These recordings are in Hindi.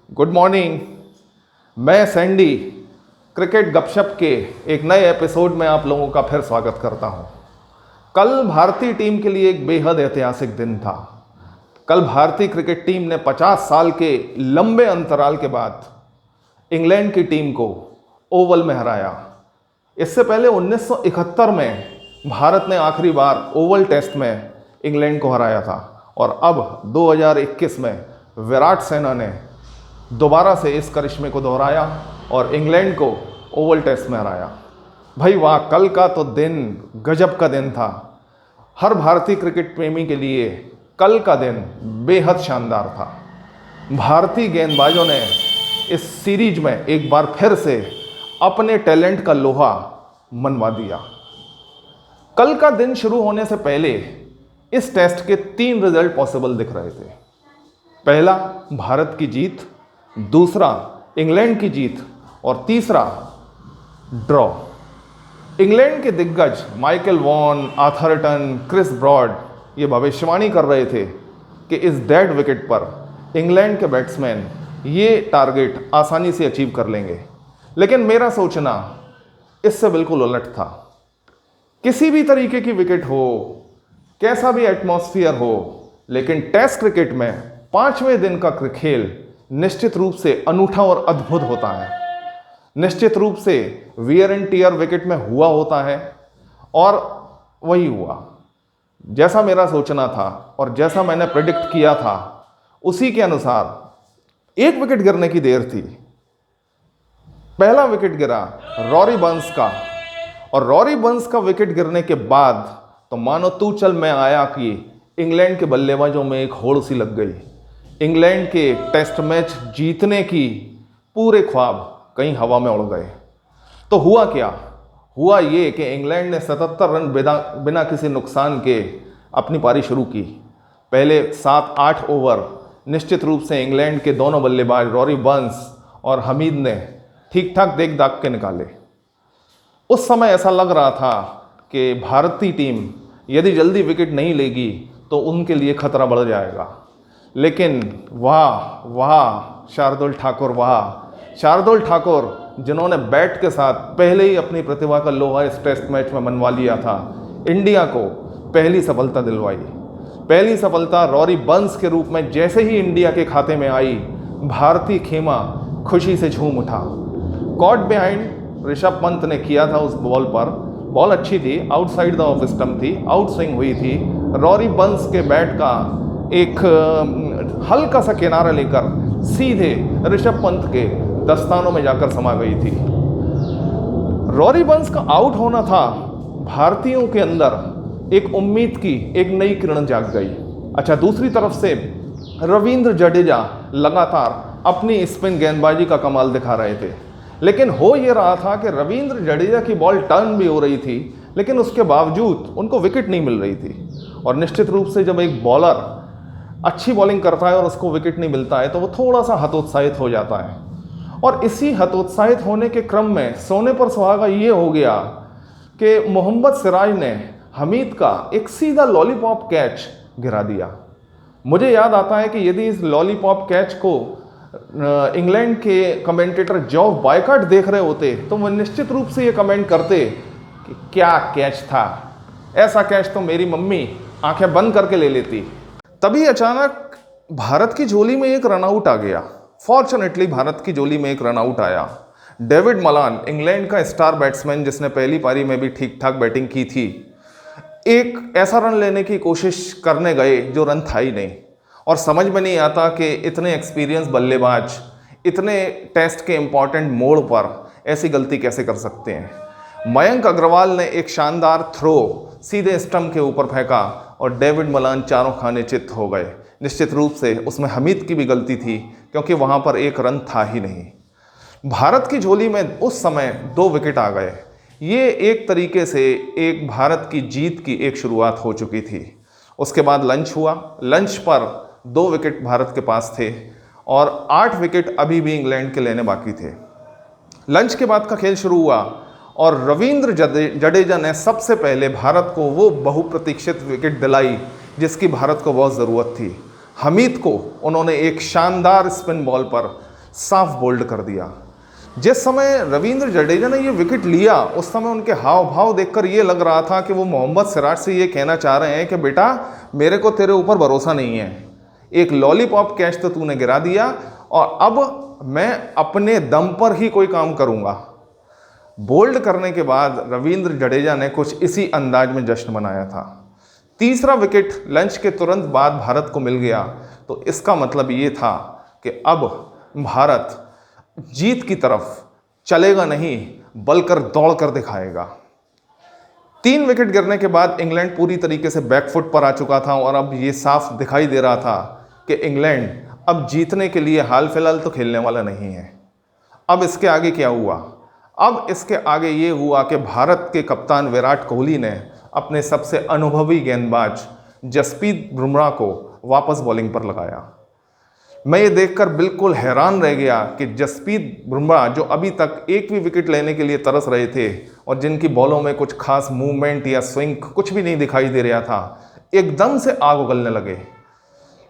Good morning. मैं सैंडी क्रिकेट गपशप के एक नए एपिसोड में आप लोगों का फिर स्वागत करता हूं। कल भारतीय टीम के लिए एक बेहद ऐतिहासिक दिन था। कल भारतीय क्रिकेट टीम ने 50 साल के लंबे अंतराल के बाद इंग्लैंड की टीम को ओवल में हराया। इससे पहले 1971 में भारत ने आखिरी बार ओवल टेस्ट में इंग्लैंड को हराया था और अब 2021 में विराट सेना ने दोबारा से इस करिश्मे को दोहराया और इंग्लैंड को ओवल टेस्ट में हराया। भाई वाह, कल का तो दिन गजब का दिन था। हर भारतीय क्रिकेट प्रेमी के लिए कल का दिन बेहद शानदार था। भारतीय गेंदबाजों ने इस सीरीज में एक बार फिर से अपने टैलेंट का लोहा मनवा दिया। कल का दिन शुरू होने से पहले इस टेस्ट के 3 रिजल्ट पॉसिबल दिख रहे थे। पहला, भारत की जीत, दूसरा इंग्लैंड की जीत और तीसरा ड्रॉ। इंग्लैंड के दिग्गज माइकल वॉन, आर्थरटन, क्रिस ब्रॉड ये भविष्यवाणी कर रहे थे कि इस डेड विकेट पर इंग्लैंड के बैट्समैन ये टारगेट आसानी से अचीव कर लेंगे। लेकिन मेरा सोचना इससे बिल्कुल उलट था। किसी भी तरीके की विकेट हो, कैसा भी एटमॉस्फेयर हो, लेकिन टेस्ट क्रिकेट में 5वें दिन का खेल निश्चित रूप से अनूठा और अद्भुत होता है। निश्चित रूप से वियर एंड टियर विकेट में हुआ होता है और वही हुआ जैसा मेरा सोचना था और जैसा मैंने प्रेडिक्ट किया था उसी के अनुसार एक विकेट गिरने की देर थी। पहला विकेट गिरा रॉरी बर्न्स का और रॉरी बर्न्स का विकेट गिरने के बाद तो मानो तू चल मैं आया कि इंग्लैंड के बल्लेबाजों में एक होड़ सी लग गई। इंग्लैंड के टेस्ट मैच जीतने की पूरे ख्वाब कहीं हवा में उड़ गए। तो हुआ क्या? हुआ ये कि इंग्लैंड ने 77 रन बिना किसी नुकसान के अपनी पारी शुरू की। पहले 7-8 ओवर निश्चित रूप से इंग्लैंड के दोनों बल्लेबाज रॉरी बर्न्स और हमीद ने ठीक ठाक देख दाग के निकाले। उस समय ऐसा लग रहा था कि भारतीय टीम यदि जल्दी विकेट नहीं लेगी तो उनके लिए खतरा बढ़ जाएगा। लेकिन वाह वाह शार्दुल ठाकुर, वाह शार्दुल ठाकुर जिन्होंने बैट के साथ पहले ही अपनी प्रतिभा का लोहा इस टेस्ट मैच में मनवा लिया था, इंडिया को पहली सफलता दिलवाई। पहली सफलता रॉरी बर्न्स के रूप में जैसे ही इंडिया के खाते में आई, भारतीय खेमा खुशी से झूम उठा। कॉट बिहाइंड ऋषभ पंत ने किया था उस बॉल पर। बॉल अच्छी थी, आउटसाइड द ऑफ स्टंप थी, आउट स्विंग हुई थी। रॉरी बर्न्स के बैट का एक हल्का सा किनारा लेकर सीधे ऋषभ पंत के दस्तानों में जाकर समा गई थी। रॉरी बर्न्स का आउट होना था भारतीयों के अंदर एक उम्मीद की एक नई किरण जाग गई। अच्छा, दूसरी तरफ से रविंद्र जडेजा लगातार अपनी स्पिन गेंदबाजी का कमाल दिखा रहे थे। लेकिन हो ये रहा था कि रविंद्र जडेजा की बॉल टर्न भी हो रही थी, लेकिन उसके बावजूद उनको विकेट नहीं मिल रही थी। और निश्चित रूप से जब एक बॉलर अच्छी बॉलिंग करता है और उसको विकेट नहीं मिलता है तो वो थोड़ा सा हतोत्साहित हो जाता है। और इसी हतोत्साहित होने के क्रम में सोने पर सुहागा ये हो गया कि मोहम्मद सिराज ने हमीद का एक सीधा लॉलीपॉप कैच गिरा दिया। मुझे याद आता है कि यदि इस लॉलीपॉप कैच को इंग्लैंड के कमेंटेटर जॉफ बायकाट देख रहे होते तो वो निश्चित रूप से ये कमेंट करते कि क्या कैच था, ऐसा कैच तो मेरी मम्मी आंखें बंद करके ले लेती। तभी अचानक भारत की झोली में एक रनआउट आ गया। फॉर्चुनेटली भारत की झोली में एक रनआउट आया। डेविड मलान, इंग्लैंड का स्टार बैट्समैन जिसने पहली पारी में भी ठीक ठाक बैटिंग की थी, एक ऐसा रन लेने की कोशिश करने गए जो रन था ही नहीं। और समझ में नहीं आता कि इतने एक्सपीरियंस बल्लेबाज इतने टेस्ट के इम्पॉर्टेंट मोड़ पर ऐसी गलती कैसे कर सकते हैं। मयंक अग्रवाल ने एक शानदार थ्रो सीधे स्टंप के ऊपर फेंका और डेविड मलान चारों खाने चित्त हो गए। निश्चित रूप से उसमें हमीद की भी गलती थी क्योंकि वहाँ पर एक रन था ही नहीं। भारत की झोली में उस समय 2 विकेट आ गए। ये एक तरीके से एक भारत की जीत की एक शुरुआत हो चुकी थी। उसके बाद लंच हुआ। लंच पर 2 विकेट भारत के पास थे और 8 विकेट अभी भी इंग्लैंड के लेने बाकी थे। लंच के बाद का खेल शुरू हुआ और रविंद्र जडेजा ने सबसे पहले भारत को वो बहुप्रतीक्षित विकेट दिलाई जिसकी भारत को बहुत ज़रूरत थी। हमीद को उन्होंने एक शानदार स्पिन बॉल पर साफ बोल्ड कर दिया। जिस समय रविंद्र जडेजा ने ये विकेट लिया उस समय उनके हाव भाव देखकर ये लग रहा था कि वो मोहम्मद सिराज से ये कहना चाह रहे हैं कि बेटा मेरे को तेरे ऊपर भरोसा नहीं है, एक लॉलीपॉप कैच तो तूने गिरा दिया और अब मैं अपने दम पर ही कोई काम करूंगा। बोल्ड करने के बाद रविंद्र जडेजा ने कुछ इसी अंदाज में जश्न मनाया था। तीसरा विकेट लंच के तुरंत बाद भारत को मिल गया तो इसका मतलब ये था कि अब भारत जीत की तरफ चलेगा नहीं बल्कि दौड़ कर दिखाएगा। 3 विकेट गिरने के बाद इंग्लैंड पूरी तरीके से बैकफुट पर आ चुका था और अब ये साफ दिखाई दे रहा था कि इंग्लैंड अब जीतने के लिए हाल फिलहाल तो खेलने वाला नहीं है। अब इसके आगे क्या हुआ? अब इसके आगे ये हुआ कि भारत के कप्तान विराट कोहली ने अपने सबसे अनुभवी गेंदबाज जसप्रीत बुमराह को वापस बॉलिंग पर लगाया। मैं ये देखकर बिल्कुल हैरान रह गया कि जसप्रीत बुमराह जो अभी तक एक भी विकेट लेने के लिए तरस रहे थे और जिनकी बॉलों में कुछ खास मूवमेंट या स्विंग कुछ भी नहीं दिखाई दे रहा था, एकदम से आग उगलने लगे।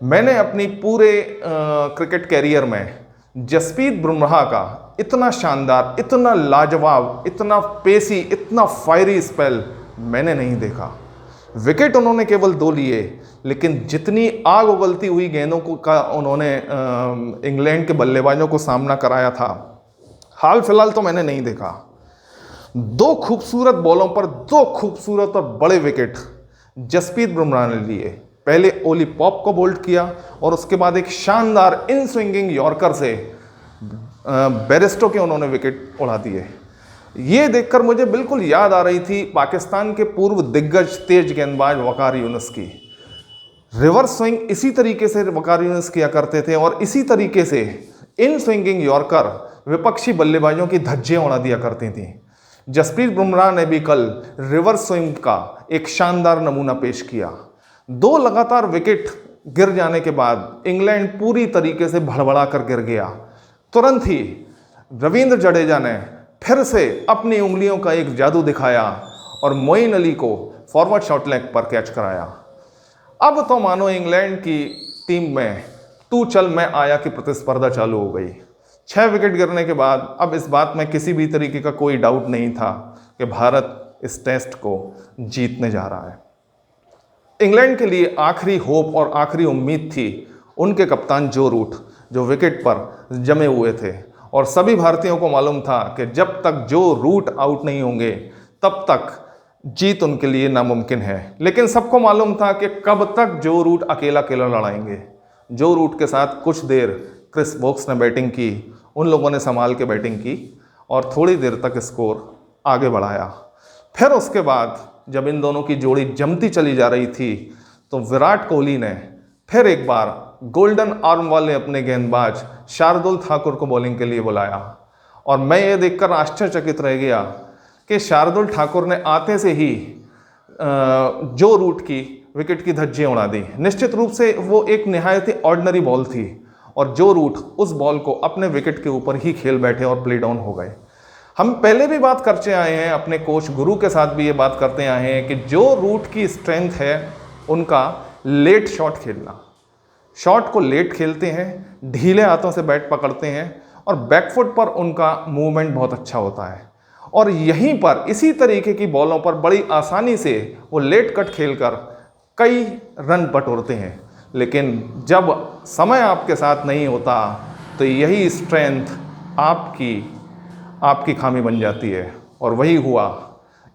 मैंने अपनी पूरे क्रिकेट कैरियर में जसप्रीत बुमराह का इतना शानदार, इतना लाजवाब, इतना पेसी, इतना फायरी स्पेल मैंने नहीं देखा। विकेट उन्होंने केवल 2 लिए, लेकिन जितनी आग उगलती हुई गेंदों को का उन्होंने इंग्लैंड के बल्लेबाजों को सामना कराया था, हाल फिलहाल तो मैंने नहीं देखा। 2 खूबसूरत बॉलों पर 2 खूबसूरत और बड़े विकेट जसप्रीत बुमराह ने लिए। पहले ओली पॉप को बोल्ड किया और उसके बाद एक शानदार इन स्विंगिंग यॉर्कर से बेरिस्टो के उन्होंने विकेट उड़ा दिए। ये देखकर मुझे बिल्कुल याद आ रही थी पाकिस्तान के पूर्व दिग्गज तेज गेंदबाज वकार यूनुस की। रिवर्स स्विंग इसी तरीके से वकार यूनुस किया करते थे और इसी तरीके से इन स्विंगिंग यॉर्कर विपक्षी बल्लेबाजों की धज्जियां उड़ा दिया करती थी। जसप्रीत बुमराह ने भी कल रिवर्स स्विंग का एक शानदार नमूना पेश किया। 2 लगातार विकेट गिर जाने के बाद इंग्लैंड पूरी तरीके से भड़बड़ा कर गिर गया। तुरंत ही रविंद्र जडेजा ने फिर से अपनी उंगलियों का एक जादू दिखाया और मोइन अली को फॉरवर्ड शॉट लेग पर कैच कराया। अब तो मानो इंग्लैंड की टीम में तू चल मैं आया की प्रतिस्पर्धा चालू हो गई। 6 विकेट गिरने के बाद अब इस बात में किसी भी तरीके का कोई डाउट नहीं था कि भारत इस टेस्ट को जीतने जा रहा है। इंग्लैंड के लिए आखिरी होप और आखिरी उम्मीद थी उनके कप्तान जो रूट, जो विकेट पर जमे हुए थे और सभी भारतीयों को मालूम था कि जब तक जो रूट आउट नहीं होंगे तब तक जीत उनके लिए नामुमकिन है। लेकिन सबको मालूम था कि कब तक जो रूट अकेला अकेला लड़ाएंगे। जो रूट के साथ कुछ देर क्रिस वोक्स ने बैटिंग की, उन लोगों ने संभाल के बैटिंग की और थोड़ी देर तक स्कोर आगे बढ़ाया। फिर उसके बाद जब इन दोनों की जोड़ी जमती चली जा रही थी तो विराट कोहली ने फिर एक बार गोल्डन आर्म वाले अपने गेंदबाज शार्दुल ठाकुर को बॉलिंग के लिए बुलाया और मैं ये देखकर आश्चर्यचकित रह गया कि शार्दुल ठाकुर ने आते से ही जो रूट की विकेट की धज्जियां उड़ा दी। निश्चित रूप से वो एक निहायत ही ऑर्डिनरी बॉल थी और जो रूट उस बॉल को अपने विकेट के ऊपर ही खेल बैठे और प्ले डाउन हो गए। हम पहले भी बात करते आए हैं, अपने कोच गुरु के साथ भी ये बात करते आए हैं कि जो रूट की स्ट्रेंथ है उनका लेट शॉट खेलना। शॉट को लेट खेलते हैं, ढीले हाथों से बैट पकड़ते हैं और बैकफुट पर उनका मूवमेंट बहुत अच्छा होता है और यहीं पर इसी तरीके की बॉलों पर बड़ी आसानी से वो लेट कट खेलकर कई रन बटोरते हैं। लेकिन जब समय आपके साथ नहीं होता तो यही स्ट्रेंथ आपकी खामी बन जाती है और वही हुआ।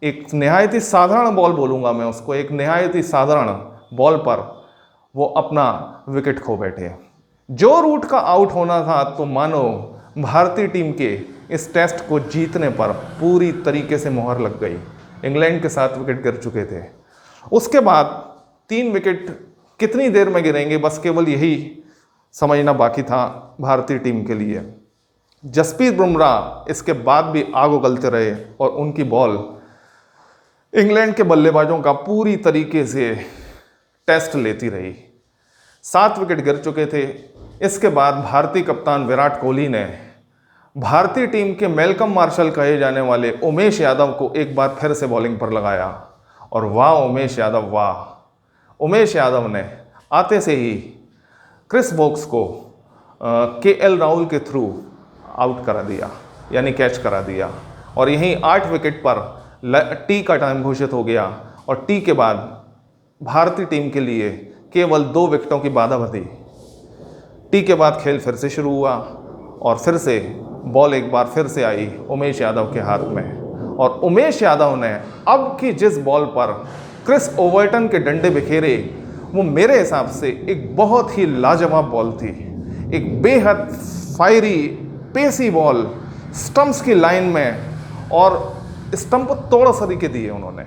एक निहायत ही साधारण बॉल बोलूँगा मैं उसको, एक निहायत ही साधारण बॉल पर वो अपना विकेट खो बैठे। जो रूट का आउट होना था तो मानो भारतीय टीम के इस टेस्ट को जीतने पर पूरी तरीके से मोहर लग गई। इंग्लैंड के 7 विकेट गिर चुके थे। उसके बाद 3 विकेट कितनी देर में गिरेंगे बस केवल यही समझना बाकी था भारतीय टीम के लिए। जसप्रीत बुमराह इसके बाद भी आग उगलते रहे और उनकी बॉल इंग्लैंड के बल्लेबाजों का पूरी तरीके से टेस्ट लेती रही। 7 विकेट गिर चुके थे। इसके बाद भारतीय कप्तान विराट कोहली ने भारतीय टीम के मैल्कम मार्शल कहे जाने वाले उमेश यादव को एक बार फिर से बॉलिंग पर लगाया और वाह उमेश यादव, वाह। उमेश यादव ने आते से ही क्रिस वोक्स को KL राहुल के थ्रू आउट करा दिया, यानी कैच करा दिया। और यहीं 8 विकेट पर टी का टाइम घोषित हो गया और टी के बाद भारतीय टीम के लिए केवल 2 विकेटों की बाधा बंधी। टी के बाद खेल फिर से शुरू हुआ और फिर से बॉल एक बार फिर से आई उमेश यादव के हाथ में, और उमेश यादव ने अब की जिस बॉल पर क्रिस ओवर्टन के डंडे बिखेरे, वो मेरे हिसाब से एक बहुत ही लाजवाब बॉल थी। एक बेहद फायरी पेसी बॉल स्टंप्स की लाइन में, और स्टंप तोड़ सरीके दिए उन्होंने।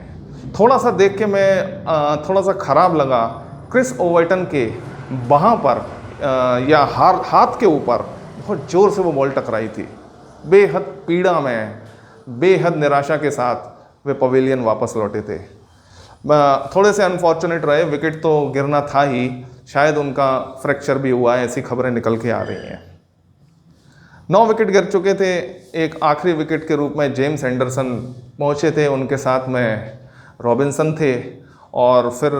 थोड़ा सा देख के मैं थोड़ा सा ख़राब लगा, क्रिस ओवर्टन के वहाँ पर या हाथ के ऊपर बहुत ज़ोर से वो बॉल टकराई थी। बेहद पीड़ा में, बेहद निराशा के साथ वे पवेलियन वापस लौटे थे। थोड़े से अनफॉर्चुनेट रहे, विकेट तो गिरना था ही, शायद उनका फ्रैक्चर भी हुआ है, ऐसी खबरें निकल के आ रही हैं। 9 विकेट गिर चुके थे। एक आखिरी विकेट के रूप में जेम्स एंडरसन पहुंचे थे, उनके साथ में रॉबिन्सन थे, और फिर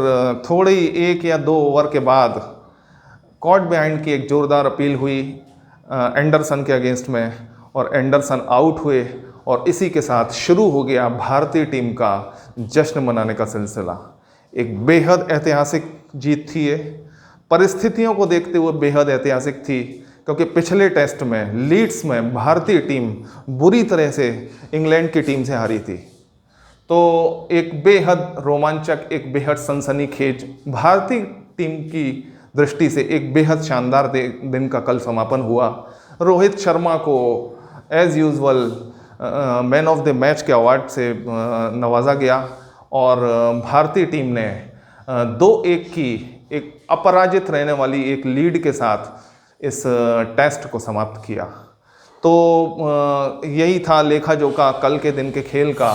थोड़ी 1 या 2 ओवर के बाद कॉट बिहाइंड की एक ज़ोरदार अपील हुई एंडरसन के अगेंस्ट में, और एंडरसन आउट हुए, और इसी के साथ शुरू हो गया भारतीय टीम का जश्न मनाने का सिलसिला। एक बेहद ऐतिहासिक जीत थी ये, परिस्थितियों को देखते हुए बेहद ऐतिहासिक थी, क्योंकि पिछले टेस्ट में लीड्स में भारतीय टीम बुरी तरह से इंग्लैंड की टीम से हारी थी। तो एक बेहद रोमांचक, एक बेहद सनसनीखेज, भारतीय टीम की दृष्टि से एक बेहद शानदार दिन का कल समापन हुआ। रोहित शर्मा को as usual man of the match के अवार्ड से नवाजा गया, और भारतीय टीम ने 2-1 की एक अपराजित रहने वाली एक लीड के साथ इस टेस्ट को समाप्त किया। तो यही था लेखा जोखा कल के दिन के खेल का।